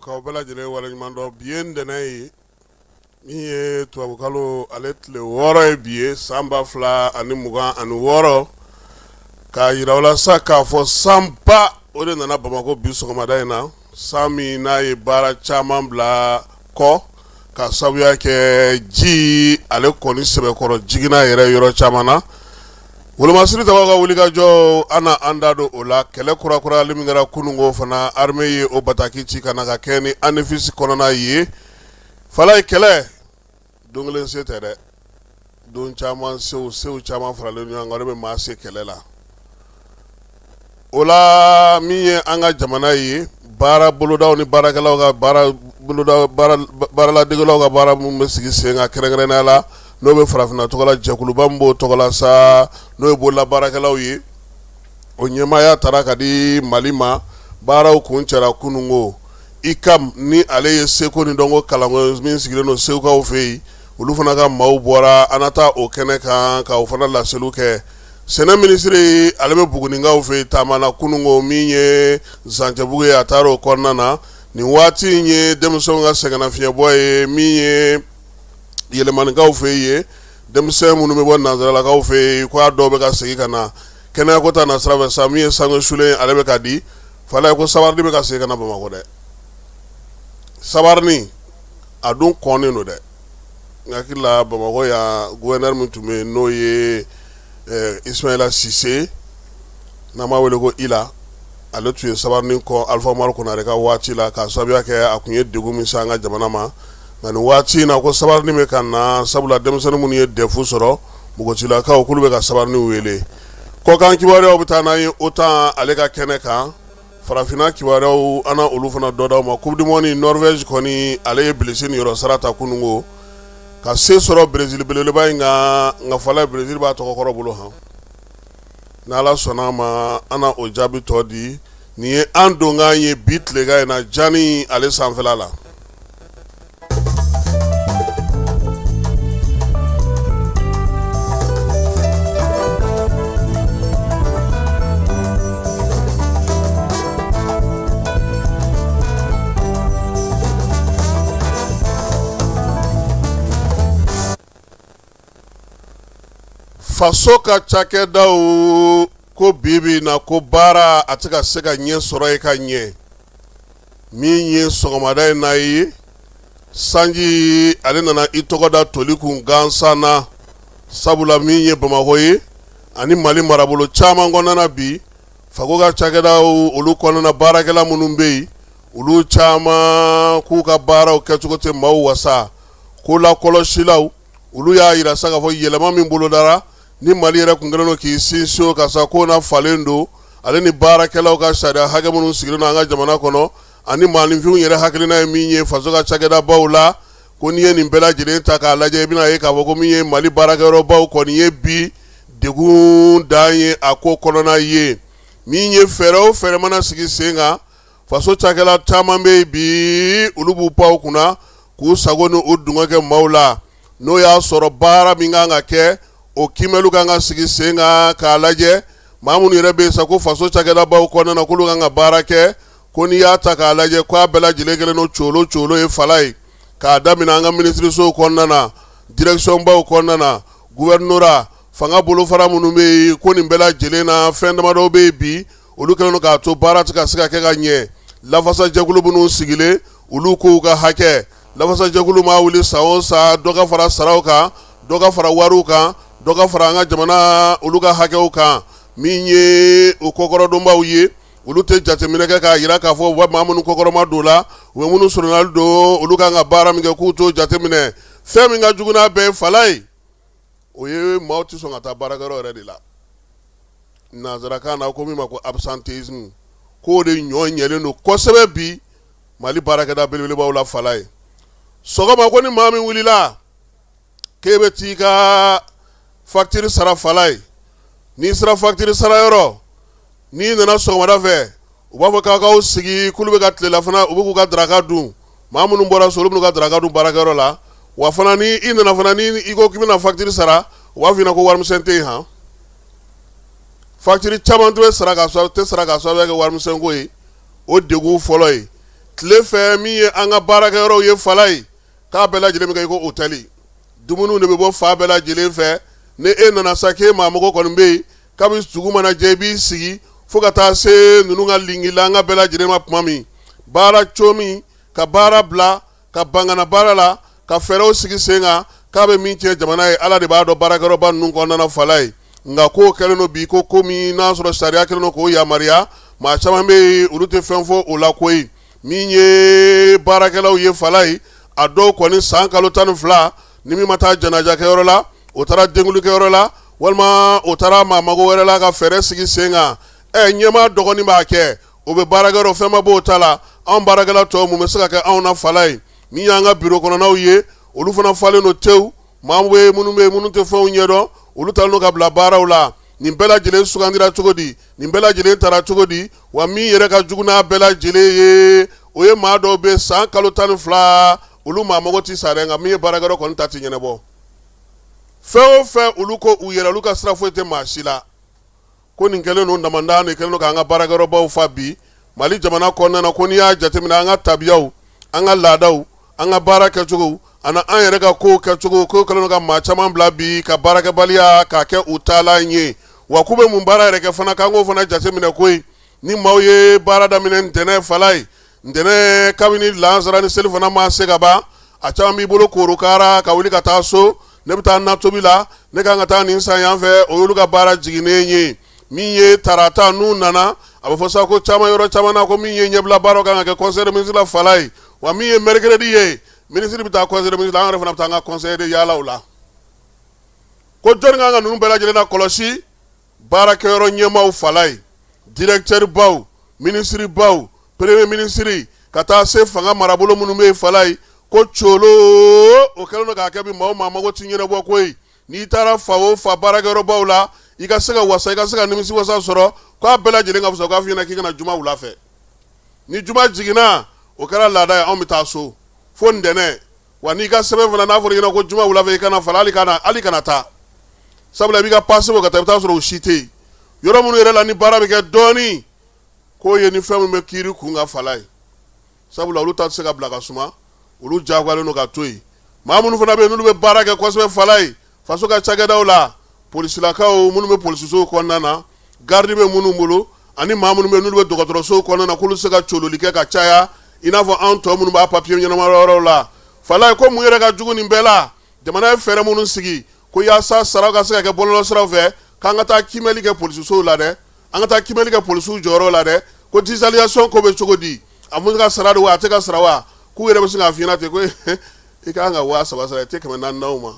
Kaubela jele wala mando bien denai miye to abukalo aletle woro biye samba fla ani muga ani woro ka yirawla saka fo sampa ode nana Bamako biso komadaina sami na ye bara chaman bla ko ka sabuya ke ji ale koni sebe koro jigina yere yoro chamana wala masiri tawaga wuliga jo ana andado ola kele kura kura limingara kunungo fana arme ye o bataki chika naga keni anifisi konana ye falai kele donglen setere don chaman seu chaman frale ngare be mase kele la ola miye anga jamana ye bara buludaw ni barakalaw ga bara buludaw bara la digolaw ga bara mu mesigi senga kerengrena la no be farafina togola jakulu bambo togola sa no be la barakalaw ye o nyema ya taraka di malima baraw kunchara kunungo ikam ni ale ye seko ni dongo kalango min sigire no seko o fei ulu fana ka maw bora anata o kene kan ka o fana la seluke sena ministre ale be buguninga o fei tamana kunungo minye zanjabuge ya taro konnana ni wati nye demsonga segana fiye boye minye yele man gaw feye dem semu no me bon nazara la gaw feye ko ado be ka segi kana kena ko ta na srave samiye sango shule alebe ka di fala ko sabar di be ka segi kana Bamako de sabar ni adun koni no de ngakila Bamako ya gouverneur mutume no ye Ismaila Cissé na ma wele ko ila alo tuye sabar ni ko Alpha Mar ko na reka wati la ka sabiya ke akunye degu mi sanga jamana ma ngani wati na ko sabar ni me kana sabula demsene mun ye defu soro bugo tila ka okulu be ka sabar ni wele ko kan kibare obutana yi ota alega keneka farafina kibare ana olufana doda ma coupe du monde Norvège koni ale blessé ni yoro sarata kunungo ka se soro Brésil belele ba nga fala Brésil ba to kokoro bulu ha na la sonama ana ojabi todi ni ando nga ye bit lega na jani ale sanfelala faso ka chakeda o ko bibi na ko bara atika sega nye soro e ka nye mi nye sogomada na yi sanji ale nana itogoda toliku gansana sabula mi nye Bamako ye ani Mali marabolo chama ngona na bi fago ka chakeda o olu kona na bara kala munumbe ulu chama ku ka bara o ketukote mawu wasa kula koloshilaw ulu ya ira saka fo yelema min bolo dara ni Mali yɛrɛ kungaleno ki sinso ka sa ko na falendo ale ni baarakɛlaw ka sariya hakɛ minnu sigilen an ka jamana kɔnɔ ani maaninfinw yɛrɛ hakilina ye min ye faso ka cakɛda baw la ko ni ye nin bɛɛ lajɛlen ta k'a lajɛ i bɛna ye k'a fɔ ko min ye Mali baarakɛyɔrɔ baw kɔni ye bi degun dan ye a ko kɔnɔna ye min ye fɛɛrɛ o fɛɛrɛ mana sigi sen kan faso cakɛla caman bɛ bi olu b'u paw kunna k'u sago ni o dungɔ kɛ maaw la n'o y'a sɔrɔ baara min kan ka kɛ o kimelu kan ka sigi sen kan k'a lajɛ maa minnu yɛrɛ bɛ sa ko faso cakɛda baw kɔnɔna k'olu kan ka baara kɛ ko n'i y'a ta k'a lajɛ ko a bɛɛ lajɛlen kɛlen no colo ye fala ye k'a daminɛ an ka ministirisow kɔnɔna na direction baw kɔnɔna na gouvernora fanga bolofara minnu bɛ yen ko nin bɛɛ lajɛlen na fɛn damadɔ bɛ yen bi olu kɛlen no k'a to baara tɛ ka se ka kɛ ka ɲɛ lafasajɛkulu minnu sigilen olu k'u ka hakɛ lafasajɛkulu ma wuli san o san dɔ ka fara saraw kan dɔ ka fara wariw kan dɔ ka fara an ka jamana olu ka hakɛw kan min ye o kɔkɔrɔdonbaw ye olu tɛ jateminɛ kɛ k'a yira k'a fɔ maa minnu kɔkɔrɔma don la u bɛ minnu sɔrɔnali don olu kan ka baara min kɛ k'u t'o jateminɛ fɛn min ka jugu n'a bɛɛ ye fala ye o ye maaw tɛ sɔn ka taa baarakɛyɔrɔ yɛrɛ de la nanzarakan na ko min ma ko absentéisme k'o de ɲɔ ɲɛlen don kosɛbɛ bi Mali baarakɛda belebelebaw la fala ye sɔgɔma ko ni maa min wulila kebe ti ka facture sara falai ni sara facture sara yoro ni nana sɔgɔmada fɛ u b'a fɔ k'aw sigi k'olu bɛ ka tilela fana u bɛ k'u ka daraka dun maa minnu bɔra so olu bɛ n'u ka daraka dun baarakɛyɔrɔ la wa fana ni i nana fana ni i ko k'i bɛna facture sara u b'a f'i ɲɛna ko warimisɛn tɛ yen han facture caman tɛ sara ka sababuya kɛ warimisɛn ko ye o degun fɔlɔ ye tile fɛ min ye an ka baarakɛyɔrɔw ye fala ye k'a bɛɛ lajɛlen bɛ kɛ i ko hôtel dumuniw de bɛ bɔ fa bɛɛ lajɛlen fɛ ni e nana sa k'e maa mɔgɔ kɔni bɛ yen kabi sugu mana jɛ i b'i sigi fo ka taa se ninnu ka lingi la an ka bɛɛ lajɛlen ma tuma min baara co min ka baara bila ka bangana baara la ka fɛɛrɛw sigi sen kan k'a bɛ min tiɲɛ jamana ye ala de b'a dɔn baarakɛyɔrɔba ninnu kɔnɔna fala ye nka k'o kɛlen don bi ko min n'a sɔrɔ sariya kɛlen don k'o yamaruya maa caman bɛ yen olu tɛ fɛn fɔ o la koyi min ye baarakɛlaw ye fala ye a dɔw kɔni san kalo 12 ni min ma taa janajakɛyɔrɔ la o taara denkulikɛyɔrɔ la walima o taara maa mago wɛrɛ la ka fɛɛrɛ sigi sen kan ɲɛmaa dɔgɔnin b'a kɛ o bɛ baarakɛyɔrɔ fɛn ma b'o ta la anw baarakɛla tɔw mun bɛ se ka kɛ anw na fala ye min y'an ka biro kɔnɔnaw ye olu fana falen don tewu maa minnu tɛ fɛnw ɲɛdɔn olu talen don ka bila baaraw la nin bɛɛ lajɛlen sugandira cogo di nin bɛɛ lajɛlen tara cogo di wa min yɛrɛ ka jugu n'a bɛɛ lajɛlen ye o ye maa dɔw bɛ san kalo 12 olu maa mago tɛ sa dɛ nka min ye baarakɛyɔrɔ kɔni ta tɛ ɲɛnabɔ fɛn o fɛn olu ko u yɛrɛ olu ka sira foyi tɛ maa si la ko nin kɛlen don damanda nin kɛlen don k'an ka baarakɛyɔrɔbaw fa bi mali jamana kɔnɔna na ko n'i y'a jateminɛ an ka tabiyaw an ka laadaw an ka baara kɛcogo ani an yɛrɛ ka kow kɛcogo ko kɛlen don ka maa caman bila bi ka baarakɛbaliya k'a kɛ u taalan ye wa k'u bɛ mun baara yɛrɛ kɛ fana k'an k'o fana jateminɛ koyi ni maaw ye baara daminɛ ntɛnɛn fala ye ntɛnɛn kabini lansara ni seli fana ma se ka ban a caman b'i bolo korokara ka wuli ka taa so ne bɛ taa na tobi la ne kan ka taa nin san yan fɛ o y'olu ka baara jiginnen ye min ye tarata n'u nana a bɛ fɔ sa ko caman yɔrɔ caman na ko min ye ɲɛbila baaraw kan ka kɛ conseil de ministre la fala ye wa min ye mercredi ye ministre bɛ taa conseil de ministre la an yɛrɛ fana bɛ taa an ka conseil de yaala o la ko jɔnni kan ka ninnu bɛɛ lajɛlen na kɔlɔsi baarakɛyɔrɔ ɲɛmaaw fala ye directeur baw ministre baw premier ministre ka taa se fanga marabolo minnu bɛ fala ye ko colo o kɛlen don k'a kɛ bi maa o maa mago ti ɲɛnabɔ koyi n'i taara fa o fa baarakɛyɔrɔ baw la i ka se ka wasa i ka se ka nimisi wasa sɔrɔ k'a bɛɛ lajɛlen ka fisa k'a f'i ɲɛna k'i kana juma wula fɛ ni juma jiginna o kɛra laada ye anw bɛ taa so fo ntɛnɛn wa n'i ka sɛbɛn fana n'a fɔra i ɲɛna ko juma wula fɛ i kana fala hali kana taa sabula i b'i ka passe bɔ ka taa i bɛ taa sɔrɔ o si tɛ yen yɔrɔ minnu yɛrɛ la ni baara bɛ kɛ dɔɔnin k'o ye ni fɛn min bɛ kiiri kun ka fala ye sabula olu ta tɛ se ka bila ka suma olu diyagoyalen don ka to yen maa minnu fana bɛ yen n'olu bɛ baara kɛ kosɛbɛ fala ye faso ka cakɛdaw la polisilakaw minnu bɛ polisisow kɔnɔna na gardi bɛ minnu bolo ani maa minnu bɛ yen n'olu bɛ dɔgɔtɔrɔsow kɔnɔna na k'olu se ka cololi kɛ ka caya i n'a fɔ anw tɔ minnu b'a papiye ɲɛnama yɔrɔw la fala ye ko mun yɛrɛ ka jugu nin bɛɛ la jamana ye fɛɛrɛ minnu sigi ko yaasa saraw ka se ka kɛ bɔlɔlɔ siraw fɛ k'an ka taa kimɛli kɛ polisisow la dɛ an ka taa kimɛli kɛ polisiw jɔyɔrɔ la dɛ ko digitalisation ko bɛ cogo di a mun ka sara de wa a tɛ ka sara wa k'u yɛrɛ bɛ se k'a f'i ɲɛna ten ko i kan ka 300 sara i tɛ 400 d'aw ma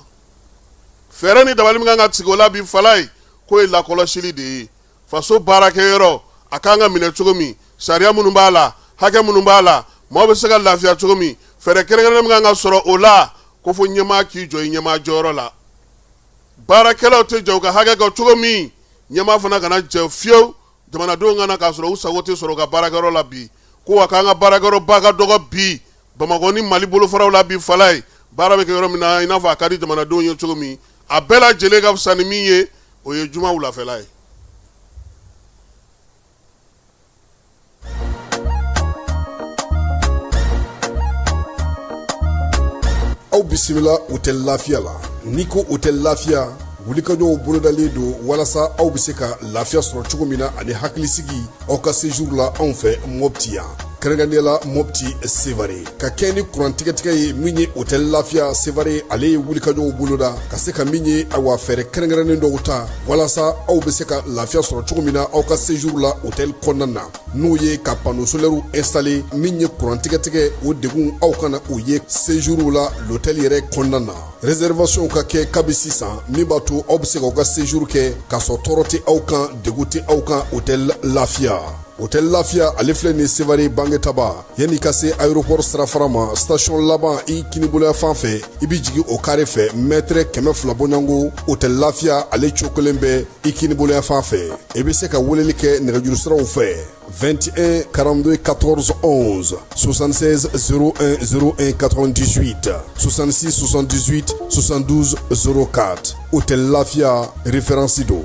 fɛɛrɛ ni dabali min kan ka sigi o la bi fala ye k'o ye lakɔlɔsili de ye faso baarakɛyɔrɔ a kan ka minɛ cogo min sariya minnu b'a la hakɛ minnu b'a la maaw bɛ se ka lafiya cogo min fɛɛrɛ kɛrɛnkɛrɛnnen min kan ka sɔrɔ o la ko fo ɲɛmaa k'i jɔ i ɲɛmaa jɔyɔrɔ la baarakɛlaw tɛ jɛ u ka hakɛ kan cogo min ɲɛmaa fana kana jɛ fiyewu jamanadenw kana k'a sɔrɔ u sago tɛ sɔrɔ u ka baarakɛyɔrɔ la bi ko wa k'an ka baarakɛyɔrɔba ka dɔgɔ bi bamakɔ ni mali bolofaraw la bi fala ye baara bɛ kɛ yɔrɔ min na i n'a fɔ a ka di jamanadenw ye cogo min a bɛɛ lajɛlen ka fisa ni min ye o ye juma wulafɛla ye. aw bisimila hôtel lafiya la n'i ko hôtel lafiya wulikajɔw bolodalen don walasa aw bɛ se ka lafiya sɔrɔ cogo min na ani hakilisigi aw ka séjour la anw fɛ Mopti yan kɛrɛnkɛrɛnnenya la Mopti Sevare ka kɛ ni kurantigɛtigɛ ye min ye hôtel lafiya Sevare ale ye wulikajɔw boloda ka se ka min ye awa fɛɛrɛ kɛrɛnkɛrɛnnen dɔw ta walasa aw bɛ se ka lafiya sɔrɔ cogo min na aw ka séjour la hôtel kɔnɔna na n'o ye ka panneau solaire installé min ye kurantigɛtigɛ o degun aw kana o ye séjour la l'hôtel yɛrɛ kɔnɔna na réservation ka kɛ kabi sisan min b'a to aw bɛ se k'aw ka séjour kɛ k'a sɔrɔ tɔɔrɔ tɛ aw kan degun tɛ aw kan hôtel lafiya hôtel Lafia ale filɛ ni Sevare Bangetaba yani ka se aéroport sirafarama station laban i kiniboloya fan fɛ i bi jigi o carré fɛ mètre 200 bɔɲango hôtel Lafia ale cokolen bɛ i kiniboloya fan fɛ i bi se ka weleli kɛ nɛgɛjuru siraw fɛ 21 42 14 11 76 01 01 98 66 78 72 04 hôtel Lafia référence do.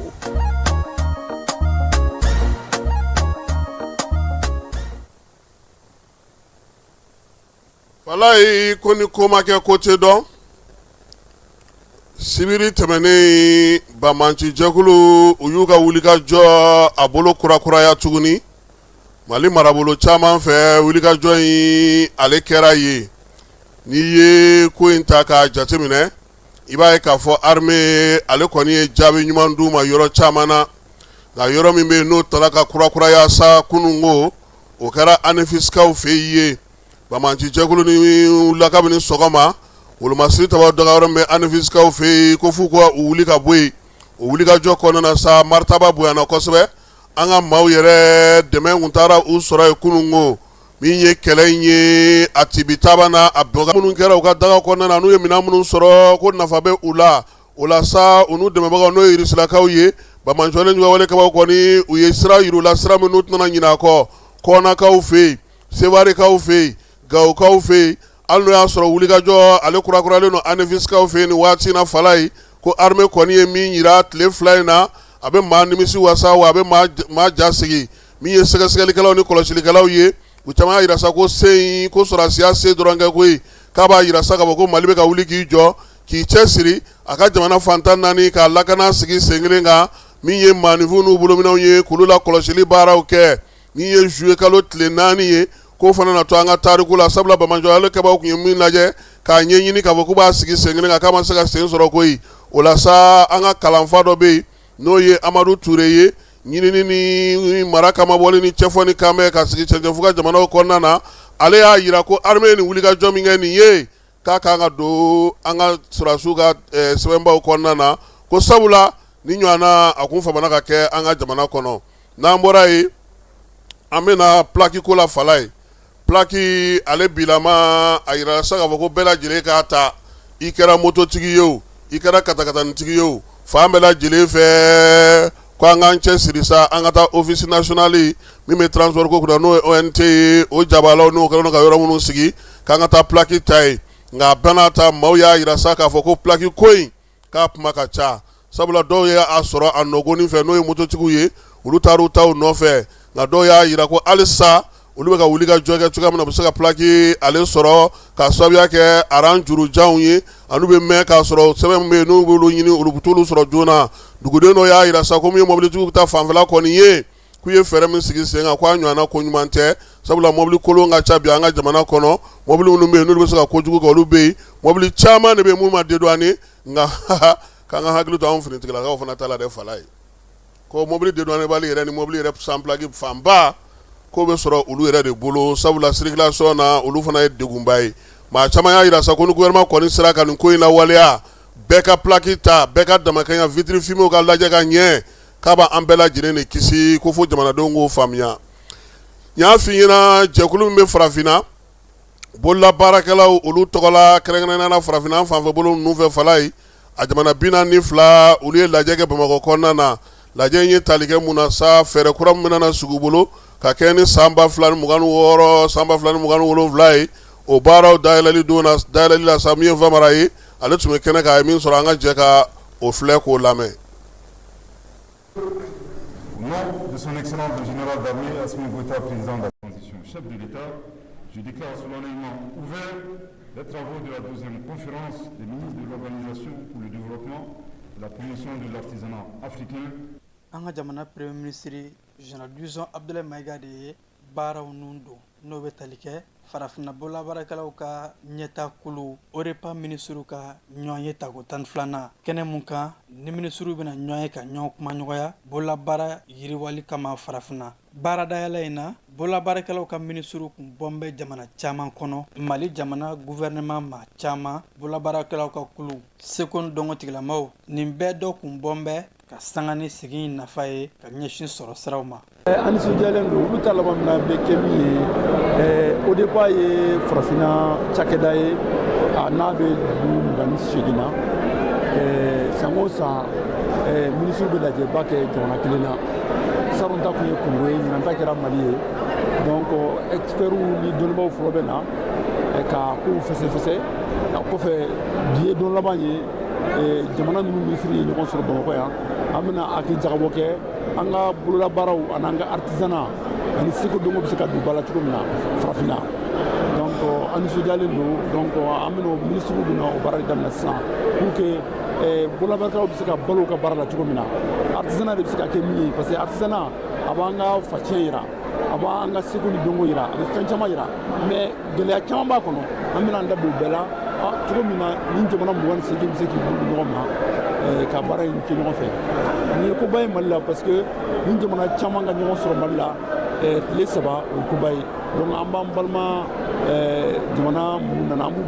Walayi ko ni ko ma kɛ ko tɛ dɔn sibiri tɛmɛnen bamanci jɛkulu u y'u ka wulikajɔ a bolo kurakuraya tuguni Mali marabolo caman fɛ wulikajɔ in ale kɛra ye n'i ye ko in ta k'a jateminɛ i b'a ye k'a fɔ armée ale kɔni ye jaabi ɲuman d'u ma yɔrɔ caman na nka yɔrɔ min bɛ yen n'o tala ka kurakuraya sa kunungo o kɛra anifisikaw fɛ ye bamanci jɛkulu ni lakabini sɔgɔma wolomasiri taba daga yɔrɔ min bɛ anifisikaw fɛ ko f'u ka u wuli ka bɔ yen o wulikajɔ kɔnɔna na sa maritaba bonyana kosɛbɛ an ka maaw yɛrɛ dɛmɛ kun taara u sɔrɔ yen kunungo min ye kɛlɛ in ye a tibitaba na a bɛnkan minnu kɛra u ka daga kɔnɔna na n'u ye minɛn minnu sɔrɔ ko nafa bɛ u la o la sa u n'u dɛmɛbagaw n'o ye irisilakaw ye bamanjɔlen ɲɔgɔnwale kabaw kɔni u ye sira yir'u la sira minnu tɛna ɲinɛ a kɔ kɔnakaw fɛ yen sewarekaw fɛ yen gawukaw fɛ yen hali n'o y'a sɔrɔ wulikajɔ ale kurakuralen don anifisikaw fɛ yen nin waati in na fala ye ko armée kɔni ye min yira tile 2 in na a bɛ maa nimisi wasa wa a bɛ maa jasigi min ye sɛgɛsɛgɛlikɛlaw ni kɔlɔsilikɛlaw ye u caman y'a yira sa ko se in ko sɔrɔsiya se dɔrɔn kɛ koyi k'a b'a yira sa k'a fɔ ko Mali bɛ ka wuli k'i jɔ k'i cɛsiri a ka jamana fantan 4 k'a lakana sigi sen kelen kan min ye maanifinw n'u bolominɛw ye k'olu la kɔlɔsili baaraw kɛ min ye juillet kalo tile 4 ye ko fana na to an ka tariku la sabula bamanjɔyale kɛbaw kun ye min lajɛ k'a ɲɛɲini k'a fɔ k'u b'a sigi sen kelen kan k'a ma se ka sen sɔrɔ koyi o la sa an ka kalanfa dɔ bɛ yen n'o ye Amadu Ture ye ɲinini ni mara kama bɔli ni cɛfɔ kan bɛ ka sigi cɛncɛnfu ka jamanaw kɔnɔna na ale y'a yira ko armée ni wulikajɔ min kɛ nin ye k'a kan ka don an ka sɔrɔdasiw ka sɛbɛnbaw kɔnɔna na ko sabula ni ɲɔgɔnna a kun famana ka kɛ an ka jamana kɔnɔ n'an bɔra yen an bɛna plaki ko la fala ye plaki ale bilama a yira sa k'a fɔ ko bɛɛ lajɛlen k'a ta i kɛra mototigi ye o i kɛra katakatanitigi ye o fan bɛɛ lajɛlen fɛ ko an k'an cɛsiri sa an ka taa office nationale min bɛ transport ko kunna n'o ye ONT ye o jabalaw n'o kɛlen don ka yɔrɔ minnu sigi k'an ka taa plaki ta ye nka bɛɛ n'a ta maaw y'a yira sa k'a fɔ ko plaki ko in k'a kuma ka ca sabula dɔw y'a sɔrɔ a nɔgɔnin fɛ n'o ye mototigiw ye olu taar'u taw nɔfɛ nka dɔw y'a yira ko halisa olu bɛ ka wuli ka jɔ kɛ cogoya min na u bɛ se ka plaki ale sɔrɔ ka sababuya kɛ aran jurujanw ye anu bɛ mɛn k'a sɔrɔ sɛbɛn min bɛ yen n'u b'olu ɲini olu bɛ t'olu sɔrɔ joona duguden dɔ y'a yira sa ko min ye mobilitigiw ta fanfɛla kɔni ye k'u ye fɛɛrɛ min sigi sen kan k'a ɲɔgɔnna ko ɲuman tɛ sabula mobili kolon ka ca bi an ka jamana kɔnɔ mobili minnu bɛ yen n'olu bɛ se ka kojugu kɛ olu bɛ yen mobili caman de bɛ yen minnu ma dédouané nka k'an ka hakili to an finitigilakaw fana ta la dɛ fala ye ko mobili dédouané bali yɛrɛ ni mobili yɛrɛ sans plaque fanba ko bɛ sɔrɔ olu yɛrɛ de bolo sabula circulation na olu fana ye degunba ye maa caman y'a yira sa ko ni gouvernement kɔni sera ka nin ko in lawaleya bɛɛ ka plaki ta bɛɛ ka damakɛɲɛ vitre fumée ka lajɛ ka ɲɛ k'a b'an bɛɛ lajɛlen de kisi ko fo jamanadenw k'o faamuya n y'a f'i ɲɛna jɛkulu min bɛ farafinna bolola baarakɛlaw olu tɔgɔla kɛrɛnkɛrɛnnenya farafinna fanfɛ bolo ninnu fɛ fala ye a jamana 42 olu ye lajɛ kɛ Bamakɔ kɔnɔna na lajɛ in ye tali kɛ mun na sa fɛɛrɛ kura min bɛna sugu bolo ka kɛ ni san 2026 san 2027 ye o baaraw dayɛlɛli la sa min ye Famara ye ale tun bɛ kɛnɛ kan a ye min sɔrɔ an ka jɛ ka o filɛ k'o lamɛn. Au nom de son excellence le général d'armée Assimi Goïta, président de la transition, chef de l'État, je déclare solennellement ouvert les travaux de la 12e conférence des ministres de l'Organisation pour le développement et la promotion de l'artisanat africain. An ka jamana premier ministre général Duzon Abdoulaye Maïga de ye baaraw ninnu don n'o bɛ tali kɛ farafinna bololabaarakɛlaw ka ɲɛta kulu o de pa minisiriw ka ɲɔgɔn ye tako 12nan kɛnɛ mun kan ni minisiriw bɛna ɲɔgɔn ye ka ɲɔgɔn kuma ɲɔgɔnya bololabaara yiriwali kama farafinna baara dayɛlɛ in na bololabaarakɛlaw ka minisiriw kun bɔn bɛ jamana caman kɔnɔ Mali jamana gouvernement ma caman bololabaarakɛlaw ka kulu seko ni dɔnko tigilamaw nin bɛɛ dɔ kun bɔn bɛ ka sanga ni segin nafa ye ka ɲɛsin sɔrɔ siraw ma Ani sojalen do olu ta laban na be kɛ min ye au départ ye farafina cakɛda ye a n'a bɛ dugu 28 na san o san ministre bɛ lajɛba kɛ jamana kelen na salon ta kun ye Congo ye ɲinan ta kɛra Mali ye donc experts ni dɔnnibaaw fɔlɔ bɛ na ka kow fɛsɛfɛsɛ a kɔfɛ bi ye don laban ye jamana ninnu ministre ye ɲɔgɔn sɔrɔ Bamakɔ yan an bɛna hakili jagabɔ kɛ an ka bololabaaraw an'an ka artisanat ani seko donko bɛ se ka don ba la cogo min na farafinna donc an nisɔndiyalen don donc an bɛna ministre bɛna o baara de daminɛ sisan pour que bololabaarakɛlaw bɛ se ka balo u ka baara la cogo min na artisanat de bɛ se ka kɛ min ye parce que artisanat a b'an ka facɛ yira a b'an ka seko ni donko yira a bɛ fɛn caman yira mais gɛlɛya caman b'a kɔnɔ an bɛna an da don o bɛɛ la cogo min na ni jamana 28 bɛ se k'i bolo ɲɔgɔn ma ka baara in kɛ ɲɔgɔn fɛ nin ye koba ye Mali la parce que ni jamana caman ka ɲɔgɔn sɔrɔ Mali la tile 3 o ye koba ye donc an b'an balima jamana minnu nana an b'u